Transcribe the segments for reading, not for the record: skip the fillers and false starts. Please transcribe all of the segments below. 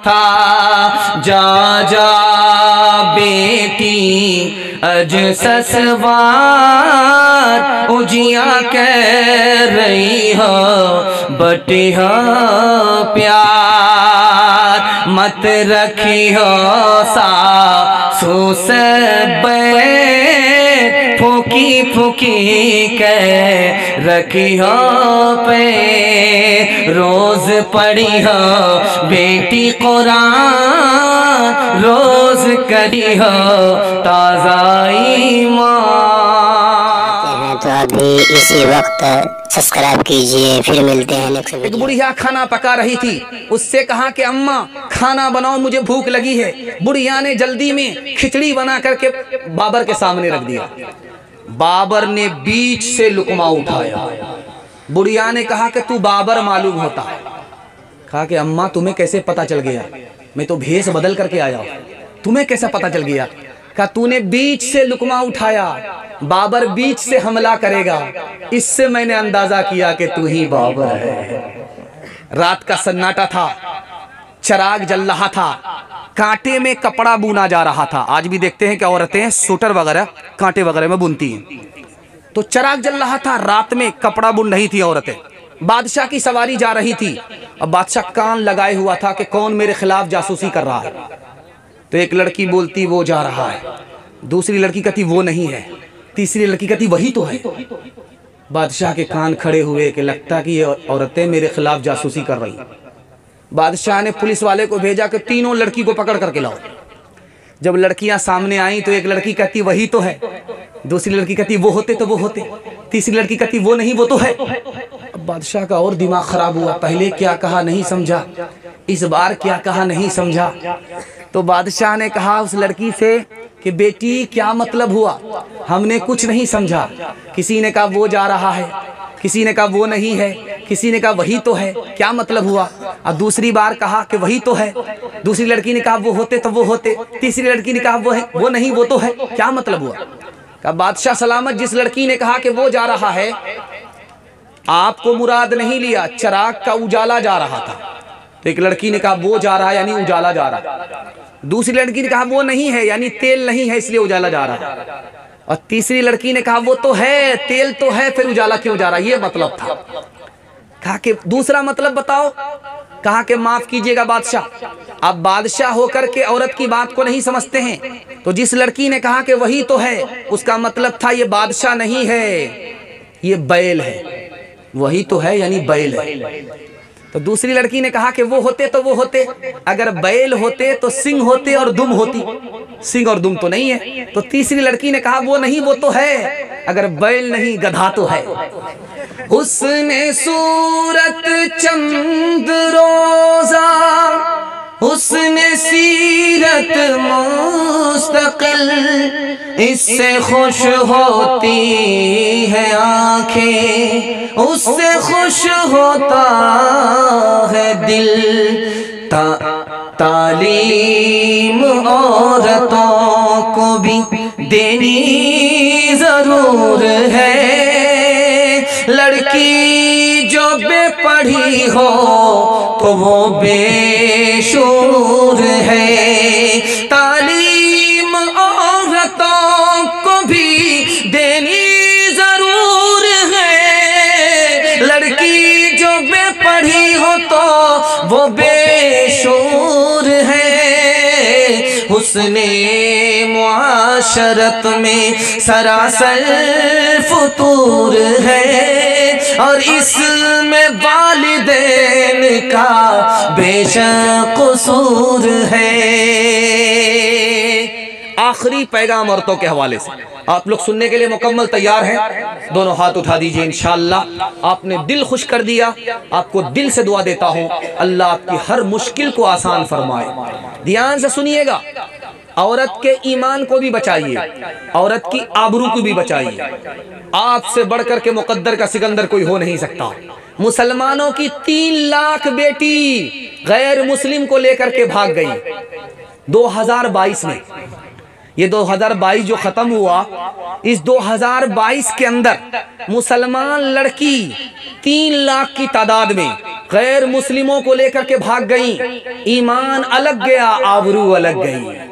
था। जा जा बेटी अज ससवार उजिया कह रही हो बटी हो प्यार। मत रखी हो सासू से बैर फूकी फूकी कह रखी हो पे। रोज पढ़ी हो बेटी कुरान रोज करी हो ताज़ा ईमान। तो अभी इसी वक्त सब्सक्राइब कीजिए, फिर मिलते हैं नेक्स्ट वीडियो। एक बुढ़िया खाना पका रही थी, उससे कहा कि अम्मा खाना बनाओ मुझे भूख लगी है। बुढ़िया ने जल्दी में खिचड़ी बना करके बाबर के सामने रख दिया। बाबर ने बीच से लुकमा उठाया। बुढ़िया ने कहा कि तू बाबर मालूम होता है। कहा कि अम्मा तुम्हें कैसे पता चल गया? मैं तो भेष बदल करके आया, तुम्हें कैसा पता चल गया? कहा तूने बीच से लुकमा उठाया, बाबर बीच से हमला करेगा, इससे मैंने अंदाजा किया कि तू ही बाबर है। रात का सन्नाटा था, चिराग जल रहा था, कांटे में कपड़ा बुना जा रहा था। आज भी देखते हैं कि औरतें सूटर वगैरह कांटे वगैरह में बुनती हैं। तो चिराग जल रहा था, रात में कपड़ा बुन रही थी औरतें। बादशाह की सवारी जा रही थी। अब बादशाह कान लगाए हुआ था कि कौन मेरे खिलाफ जासूसी कर रहा है। तो एक लड़की बोलती वो जा रहा है, दूसरी लड़की कहती वो नहीं है, तीसरी लड़की कहती वही तो है। बादशाह के कान खड़े हुए कि लगता कि ये औरतें मेरे खिलाफ जासूसी कर रही। बादशाह ने पुलिस वाले को भेजा कि तीनों लड़की को पकड़ करके लाओ। जब लड़कियां सामने आई तो एक लड़की कहती वही तो है, दूसरी लड़की कहती वो होते तो वो होते, तीसरी लड़की कहती वो नहीं वो तो है। अब बादशाह का और दिमाग खराब हुआ, पहले क्या कहा नहीं समझा, इस बार क्या कहा नहीं समझा। तो बादशाह ने कहा उस लड़की से कि बेटी क्या मतलब हुआ, हमने कुछ नहीं समझा। किसी ने कहा वो जा रहा है, किसी ने कहा वो नहीं है, किसी ने कहा वही तो है, क्या मतलब हुआ? और दूसरी बार कहा कि वही तो है, दूसरी लड़की ने कहा वो होते तो वो होते, तीसरी लड़की ने कहा वो है वो नहीं वो तो है, क्या मतलब हुआ? कहा बादशाह सलामत, जिस लड़की ने कहा कि वो जा रहा है आपको मुराद नहीं लिया, चिराग का उजाला जा रहा था। तो एक लड़की ने कहा वो जा रहा है यानी उजाला जा रहा है, दूसरी लड़की ने कहा वो नहीं है यानी तेल नहीं है इसलिए उजाला जा रहा है, और तीसरी लड़की ने कहा वो तो है तेल तो है फिर उजाला क्यों जा रहा है, ये मतलब था। कहा कि दूसरा मतलब बताओ। कहा कि माफ कीजिएगा बादशाह, आप बादशाह होकर के औरत की बात को नहीं समझते हैं। तो जिस लड़की ने कहा कि वही तो है उसका मतलब था ये बादशाह नहीं है ये बैल है, वही तो है यानी बैल है। तो दूसरी लड़की ने कहा कि वो होते तो वो होते, अगर बैल होते तो सिंह होते और दुम होती, सिंह और दुम तो नहीं है। तो तीसरी लड़की ने कहा वो नहीं वो तो है, अगर बैल नहीं गधा तो है। हुस्ने सूरत चंद रोजा हुस्ने सीरत मुस्तकिल, इससे खुश होती है आंखें उससे खुश होता है दिल। तालीम औरतों को भी देनी जरूर है, लड़की जो बेपढ़ी हो तो वो बेशूर है। तालीम औरतों को भी देनी जरूर है, लड़की जो बेपढ़ी हो तो वो बेशूर है। हुस्ने मुआशरत में सरासर फुतूर है, और इसमें वालिदैन का बेशक कसूर है। आखिरी पैगाम औरतों के हवाले से आप लोग सुनने के लिए मुकम्मल तैयार हैं? दोनों हाथ उठा दीजिए। इंशाअल्लाह आपने दिल खुश कर दिया। आपको दिल से दुआ देता हूँ अल्लाह आपकी हर मुश्किल को आसान फरमाए। ध्यान से सुनिएगा, औरत के ईमान को भी बचाइए, औरत की आबरू को भी बचाइए। आपसे बढ़कर के मुकद्दर का सिकंदर कोई हो नहीं सकता। मुसलमानों की 3 लाख बेटी गैर मुस्लिम को लेकर के भाग गई 2022 में। ये 2022 जो ख़त्म हुआ, इस 2022 के अंदर मुसलमान लड़की 3 लाख की तादाद में गैर मुस्लिमों को लेकर के भाग गई। ईमान अलग गया, आबरू अलग गई।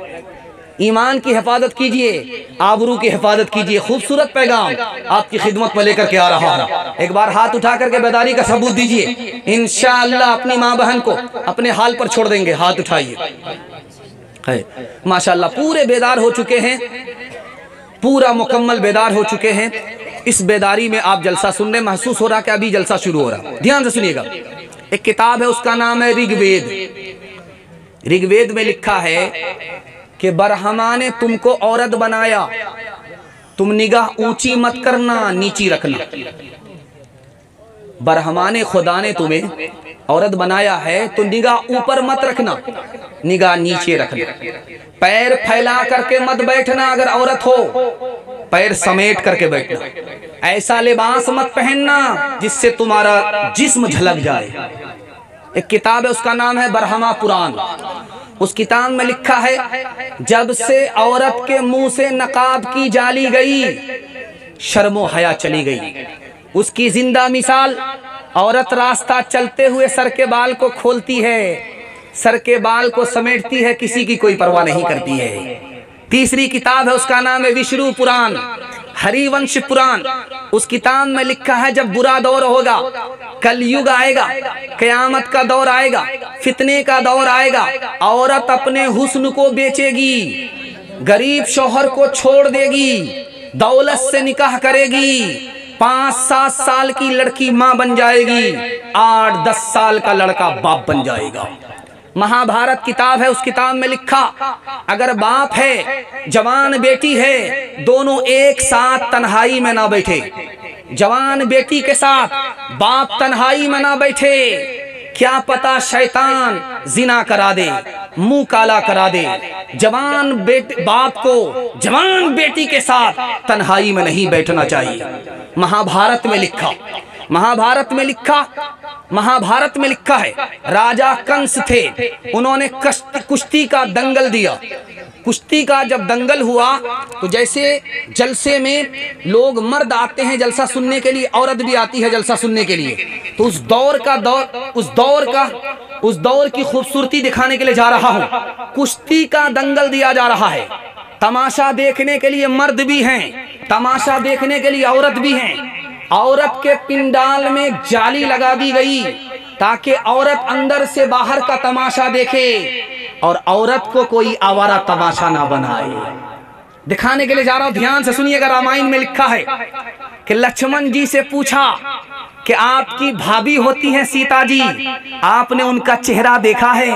ईमान की हिफाजत कीजिए, आबरू की हिफाजत कीजिए। खूबसूरत पैगाम आपकी खिदमत में लेकर के आ रहा हूँ। एक बार हाथ उठा करके बेदारी का सबूत दीजिए, इंशाअल्लाह अपनी माँ बहन को अपने हाल पर छोड़ देंगे। हाथ उठाइए। माशाअल्लाह पूरे बेदार हो चुके हैं, पूरा मुकम्मल बेदार हो चुके हैं। इस बेदारी में आप जलसा सुनने, महसूस हो रहा कि अभी जलसा शुरू हो रहा। ध्यान से सुनिएगा। एक किताब है, उसका नाम है ऋग्वेद। ऋग्वेद में लिखा है कि बरहमा ने तुमको औरत बनाया, तुम निगाह ऊंची मत करना, नीची रखना। बरहमा ने, खुदा ने तुम्हें औरत बनाया है तो निगाह ऊपर मत रखना, निगाह नीचे रखना। पैर फैला करके मत बैठना, अगर औरत हो पैर समेट करके बैठना। ऐसा लिबास मत पहनना जिससे तुम्हारा जिस्म झलक जाए। एक किताब है, उसका नाम है बरहमा पुराण। उस किताब में लिखा है, जब से औरत के मुंह से नकाब की जाली गई, शर्मो हया चली गई। उसकी जिंदा मिसाल, औरत रास्ता चलते हुए सर के बाल को खोलती है, सर के बाल को समेटती है, किसी की कोई परवाह नहीं करती है। तीसरी किताब है, उसका नाम है विष्णु पुराण, हरिवंश पुराण। उस किताब में लिखा है, जब बुरा दौर होगा, कलयुग आएगा, कयामत का दौर आएगा, फितने का दौर आएगा, औरत अपने हुस्न को बेचेगी, गरीब शौहर को छोड़ देगी, दौलत से निकाह करेगी, 5-7 साल की लड़की माँ बन जाएगी, 8-10 साल का लड़का बाप बन जाएगा। महाभारत किताब है, उस किताब में लिखा, अगर बाप है, जवान बेटी है, दोनों एक साथ तन्हाई में ना बैठे। जवान बेटी के साथ बाप तन्हाई में ना बैठे, क्या पता शैतान जिना करा दे, मुंह काला करा दे। जवान बाप को जवान बेटी के साथ तन्हाई में नहीं बैठना चाहिए। महाभारत में लिखा, महाभारत में लिखा, महाभारत में लिखा है, राजा कंस थे, उन्होंने कुश्ती का दंगल दिया। कुश्ती का जब दंगल हुआ तो जैसे जलसे में लोग मर्द आते हैं जलसा सुनने के लिए, औरत भी आती है जलसा सुनने के लिए, तो उस दौर की खूबसूरती दिखाने के लिए जा रहा हूँ। कुश्ती का दंगल दिया जा रहा है, तमाशा देखने के लिए मर्द भी हैं, तमाशा देखने के लिए औरत भी हैं। औरत के पिंडाल में जाली लगा दी गई ताकि औरत अंदर से बाहर का तमाशा देखे और औरत को कोई आवारा तमाशा ना बनाए। दिखाने के लिए जा रहा हूं, ध्यान से सुनिएगा। रामायण में लिखा है कि लक्ष्मण जी से पूछा कि आपकी भाभी होती हैं सीता जी, आपने उनका चेहरा देखा है,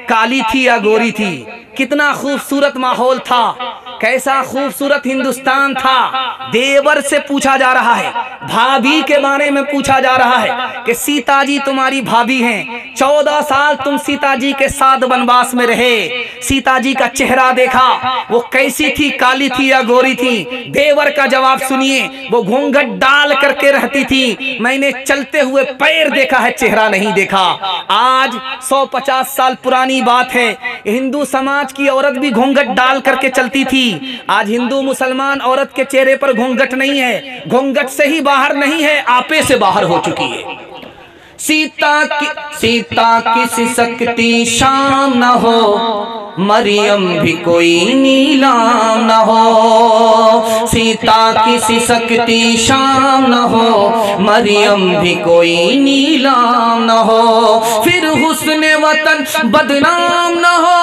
काली थी या गोरी थी? कितना खूबसूरत माहौल था, कैसा खूबसूरत हिंदुस्तान था। देवर से पूछा जा रहा है, भाभी के बारे में पूछा जा रहा है कि सीता जी तुम्हारी भाभी हैं, 14 साल तुम सीता जी के साथ वनवास में रहे, सीता जी का चेहरा देखा, वो कैसी थी, काली थी या गोरी थी? देवर का जवाब सुनिए, वो घूंघट डाल करके रहती थी, मैंने चलते हुए पैर देखा है, चेहरा नहीं देखा। आज 150 साल पुरानी बात है, हिंदू समाज की औरत भी घूंघट डाल करके चलती थी। आज हिंदू मुसलमान औरत के चेहरे पर घूंघट नहीं है, घूंघट से ही बाहर नहीं है, आपे से बाहर हो चुकी है। सीता की शक्ति शाम न हो, मरियम भी कोई नीलाम न हो। सीता की शक्ति शाम न हो, मरियम भी कोई नीलाम न हो। फिर हुस्न वतन बदनाम न हो,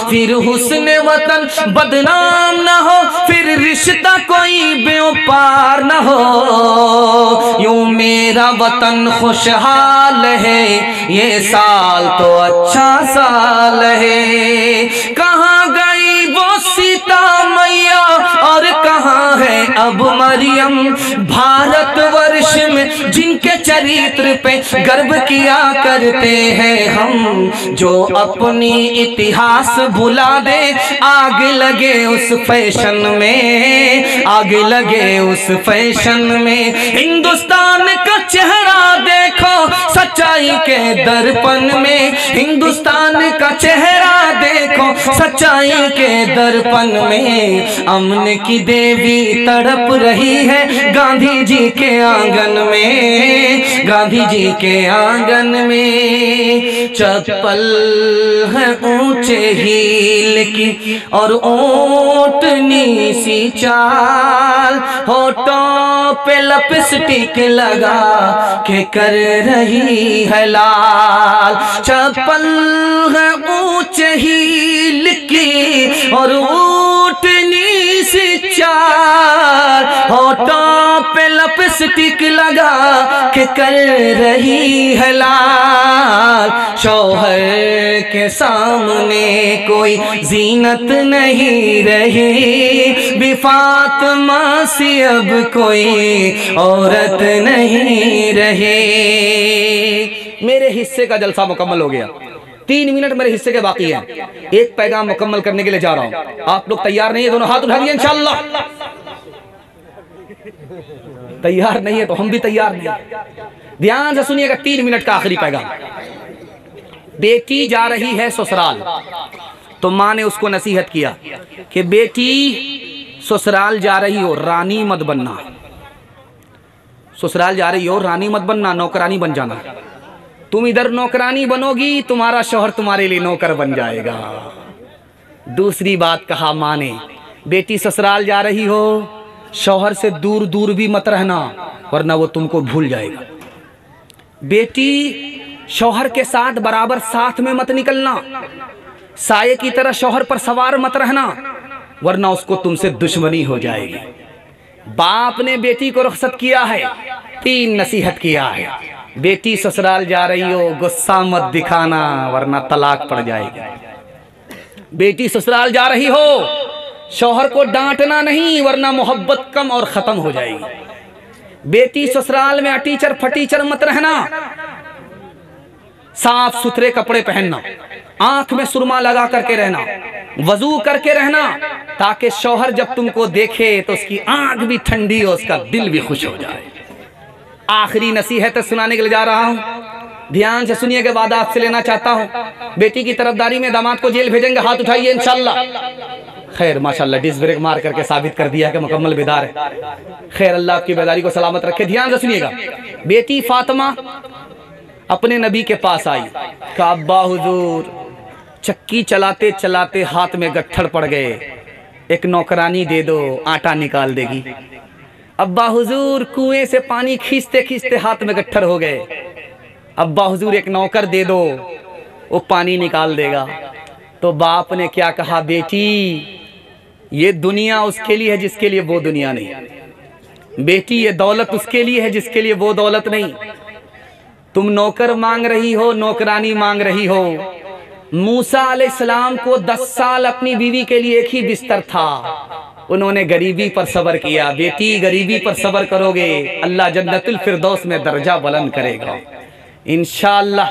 फिर हुस्न वतन बदनाम न हो, फिर रिश्ता कोई बेपार न हो। यूं मेरा वतन खुशहाल है, ये साल तो अच्छा साल है। कहाँ गई वो सीता मैया और कहाँ है अब मरियम? भारत वर्ष में जिनके चरित्र पे गर्व किया करते हैं हम, जो अपनी इतिहास भुला दे आग लगे उस फैशन में, आग लगे उस फैशन में। हिंदुस्तान का चेहरा देखो सच्चाई के दर्पण में, हिंदुस्तान का चेहरा देखो सच्चाई के दर्पण में। अमन की देवी तड़प रही है गांधी जी के आंगन में, गांधी जी के आंगन में। चप्पल है ऊंचे हील की और ऊंटनी सी चाल, होठों पे लिपस्टिक लगा के कर रही है लाल। चप्पल है ऊंचे हील की और ऊंटनी सी चाल, होठों पे लिपस्टिक लगा के कर रही है लाल। शौहर के सामने कोई जीनत नहीं रही, भी फातिमा सी अब कोई औरत नहीं रही। मेरे हिस्से का जलसा मुकम्मल हो गया, 3 मिनट मेरे हिस्से के बाकी हैं। एक पैगाम मुकम्मल करने के लिए जा रहा हूं। आप लोग तैयार नहीं है? दोनों हाथ उठा दिए इंशाअल्लाह। तैयार नहीं है तो हम भी तैयार नहीं। ध्यान से सुनिएगा, 3 मिनट का आखिरी पैगाम। बेटी जा रही है ससुराल, तो माँ ने उसको नसीहत किया कि बेटी ससुराल जा रही हो रानी मत बनना, ससुराल जा रही हो रानी मत बनना, नौकरानी बन जाना। तुम इधर नौकरानी बनोगी, तुम्हारा शौहर तुम्हारे लिए नौकर बन जाएगा। दूसरी बात कहा माँ ने, बेटी ससुराल जा रही हो, शौहर से दूर दूर भी मत रहना वरना वो तुमको भूल जाएगा। बेटी शौहर के साथ बराबर साथ में मत निकलना, साये की तरह शौहर पर सवार मत रहना वरना उसको तुमसे दुश्मनी हो जाएगी। बाप ने बेटी को रुखसत किया है, 3 नसीहत किया है। बेटी ससुराल जा रही हो, गुस्सा मत दिखाना वरना तलाक पड़ जाएगी। बेटी ससुराल जा रही हो, शौहर को डांटना नहीं वरना मोहब्बत कम और खत्म हो जाएगी। बेटी ससुराल में अटीचर फटीचर मत रहना, साफ सुथरे कपड़े पहनना, आंख में सुरमा लगा करके रहना, वजू करके रहना, ताकि शौहर जब तुमको देखे तो उसकी आंख भी ठंडी हो, उसका दिल भी खुश हो जाए। आखिरी नसीहत सुनाने के लिए जा रहा हूं, ध्यान से सुनिए के बाद आपसे लेना चाहता हूं। बेटी की तरफदारी में दामाद को जेल भेजेंगे, हाथ उठाइए इंशाल्लाह। खैर माशाल्लाह, डिस्क ब्रेक मार करके साबित कर दिया कि मुकम्मल बेदार है। खैर अल्लाह आपकी बेदारी को सलामत रखे। ध्यान से सुनिएगा, बेटी फातिमा अपने नबी के पास आई, कहा अब्बा हुजूर चक्की चलाते चलाते हाथ में गट्ठर पड़ गए, एक नौकरानी दे दो, आटा निकाल देगी। अब्बा हुजूर कुएं से पानी खींचते खींचते हाथ में गट्ठर हो गए, अब्बा हुजूर एक नौकर दे दो, वो पानी निकाल देगा। तो बाप ने क्या कहा, बेटी ये दुनिया उसके लिए है जिसके लिए वो दुनिया नहीं, बेटी ये दौलत उसके लिए है जिसके लिए वो दौलत नहीं। तुम नौकर मांग रही हो, नौकरानी मांग रही हो। मूसा अलैहिस्सलाम को 10 साल अपनी बीवी के लिए एक ही बिस्तर था, उन्होंने गरीबी पर सब्र किया। बेटी गरीबी पर सब्र करोगे, अल्लाह जन्नतुल फिरदौस में दर्जा बुलंद करेगा इंशाअल्लाह।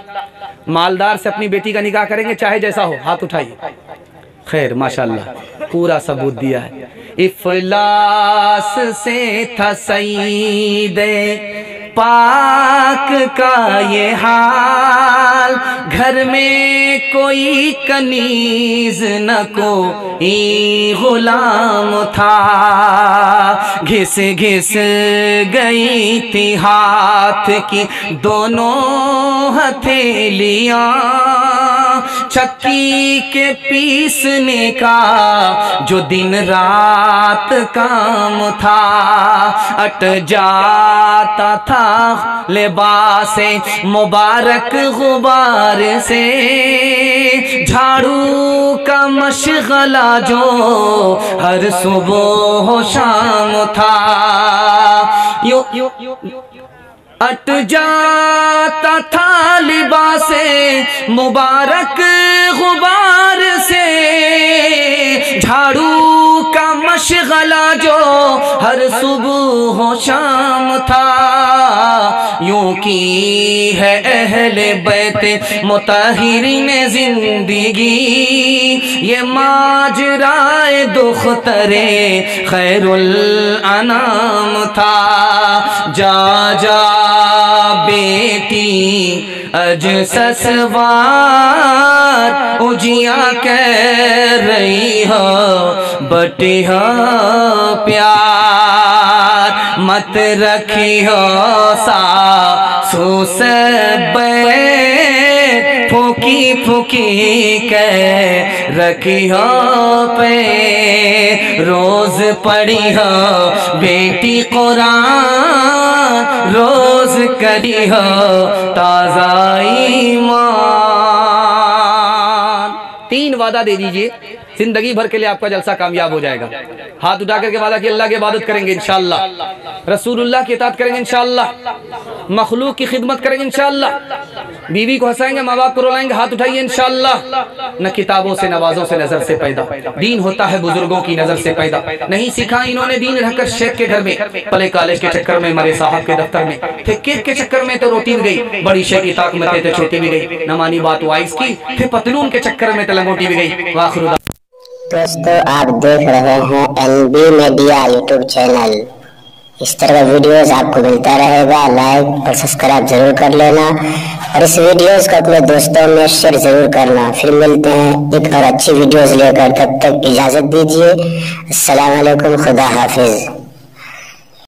मालदार से अपनी बेटी का निकाह करेंगे, चाहे जैसा हो। हाथ उठाइए। खैर माशाअल्लाह पूरा सबूत दिया है। इफलास से था सईदे पाक का ये हाल, घर में कोई कनीज न कोई गुलाम था। घिस घिस गई थी हाथ की दोनों हथेलियां, चक्की के पीसने का जो दिन रात काम था। अट जाता था लिबासे मुबारक गुबार से, झाड़ू का मशगला जो हर सुबह शाम था। यो अट जाता था लिबासे मुबारक गुबार से, झाड़ू का मशगला जो हर सुबह हो शाम था, यूं की है अहले बैत मुताहिरीन जिंदगी, ये माजराए दुख्तरे खैरुल अनाम था। जा जा बेटी अज ससवार उजिया कह रही हो बटी हो प्यार, मत रखी हो सासू से बैर, फूकी फूकी कह रखी हो पे, रोज पढ़ी हो बेटी कुरान, रोज करी हो ताज़ा ईमान। 3 वादा दे दीजिए, जिंदगी भर के लिए आपका जलसा कामयाब हो जाएगा। हाथ उठा करके वादा कि अल्लाह की इबादत करेंगे इंशाअल्लाह, रसूलुल्लाह की इताअत करेंगे इंशाअल्लाह, मखलूक की खिदमत करेंगे इंशाअल्लाह, बीवी को हंसाएंगे, माँ बाप को रुलाएंगे, हाथ उठाइए इंशाअल्लाह। न किताबों से नवाजों से नजर से पैदा, दीन होता है बुजुर्गों की नजर से पैदा। नहीं सीखा इन्होंने दीन रहकर शेख के घर में, पले कॉलेज के चक्कर में, मरे साहब के दफ्तर में थे, केक के चक्कर में तो रोटी भी गई, बड़ी शेख की ताक में थे तो छोटी भी गई, न मानी बात वाइस की, फिर पतलून के चक्कर में तो लंगोटी भी गई। वाखिर दोस्तों आप देख रहे हैं NB मीडिया यूट्यूब चैनल। इस तरह का वीडियोस आपको मिलता रहेगा, लाइक और सब्सक्राइब जरूर कर लेना और इस वीडियोस को अपने दोस्तों में शेयर जरूर करना। फिर मिलते हैं एक और अच्छी वीडियोस लेकर, तब तक इजाजत दीजिए। अस्सलाम वालेकुम, खुदा हाफिज।